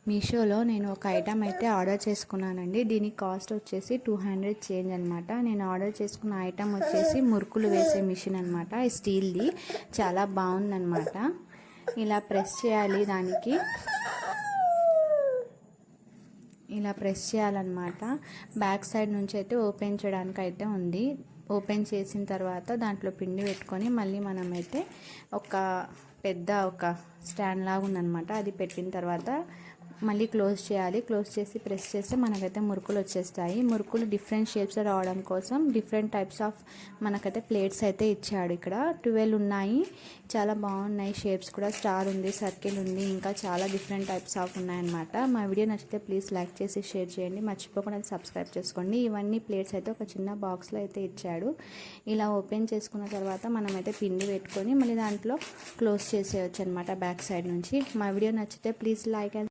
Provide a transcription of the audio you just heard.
మీషోలో నేను ఒక ఐటమ్ అయితే ఆర్డర్ చేసుకున్నానండి. దీని కాస్ట్ వచ్చేసి 200 చేంజ్ అనమాట. నేను ఆర్డర్ చేసుకున్న ఐటమ్ వచ్చేసి మురుకులు వేసే మిషన్ అనమాట. స్టీల్ది చాలా బాగుందన్నమాట. ఇలా ప్రెస్ చేయాలి, దానికి ఇలా ప్రెస్ చేయాలన్నమాట. బ్యాక్ సైడ్ నుంచి అయితే ఓపెన్ చేయడానికి అయితే ఉంది. ఓపెన్ చేసిన తర్వాత దాంట్లో పిండి పెట్టుకొని మళ్ళీ మనమైతే ఒక స్టాండ్ లాగా ఉందన్నమాట. అది పెట్టిన తర్వాత మళ్ళీ క్లోజ్ చేయాలి. క్లోజ్ చేసి ప్రెస్ చేస్తే మనకైతే మురుకులు వచ్చేస్తాయి. మురుకులు డిఫరెంట్ షేప్స్ రావడం కోసం డిఫరెంట్ టైప్స్ ఆఫ్ మనకైతే ప్లేట్స్ అయితే ఇచ్చాడు. ఇక్కడ 12 ఉన్నాయి, చాలా బాగున్నాయి. షేప్స్ కూడా స్టార్ ఉంది, సర్కిల్ ఉంది, ఇంకా చాలా డిఫరెంట్ టైప్స్ ఆఫ్ ఉన్నాయన్నమాట. మా వీడియో నచ్చితే ప్లీజ్ లైక్ చేసి షేర్ చేయండి, మర్చిపోకుండా సబ్స్క్రైబ్ చేసుకోండి. ఇవన్నీ ప్లేట్స్ అయితే ఒక చిన్న బాక్స్లో అయితే ఇచ్చాడు. ఇలా ఓపెన్ చేసుకున్న తర్వాత మనమైతే పిండి పెట్టుకొని మళ్ళీ దాంట్లో క్లోజ్ చేసేయచ్చు అనమాట బ్యాక్ సైడ్ నుంచి. మా వీడియో నచ్చితే ప్లీజ్ లైక్ అండ్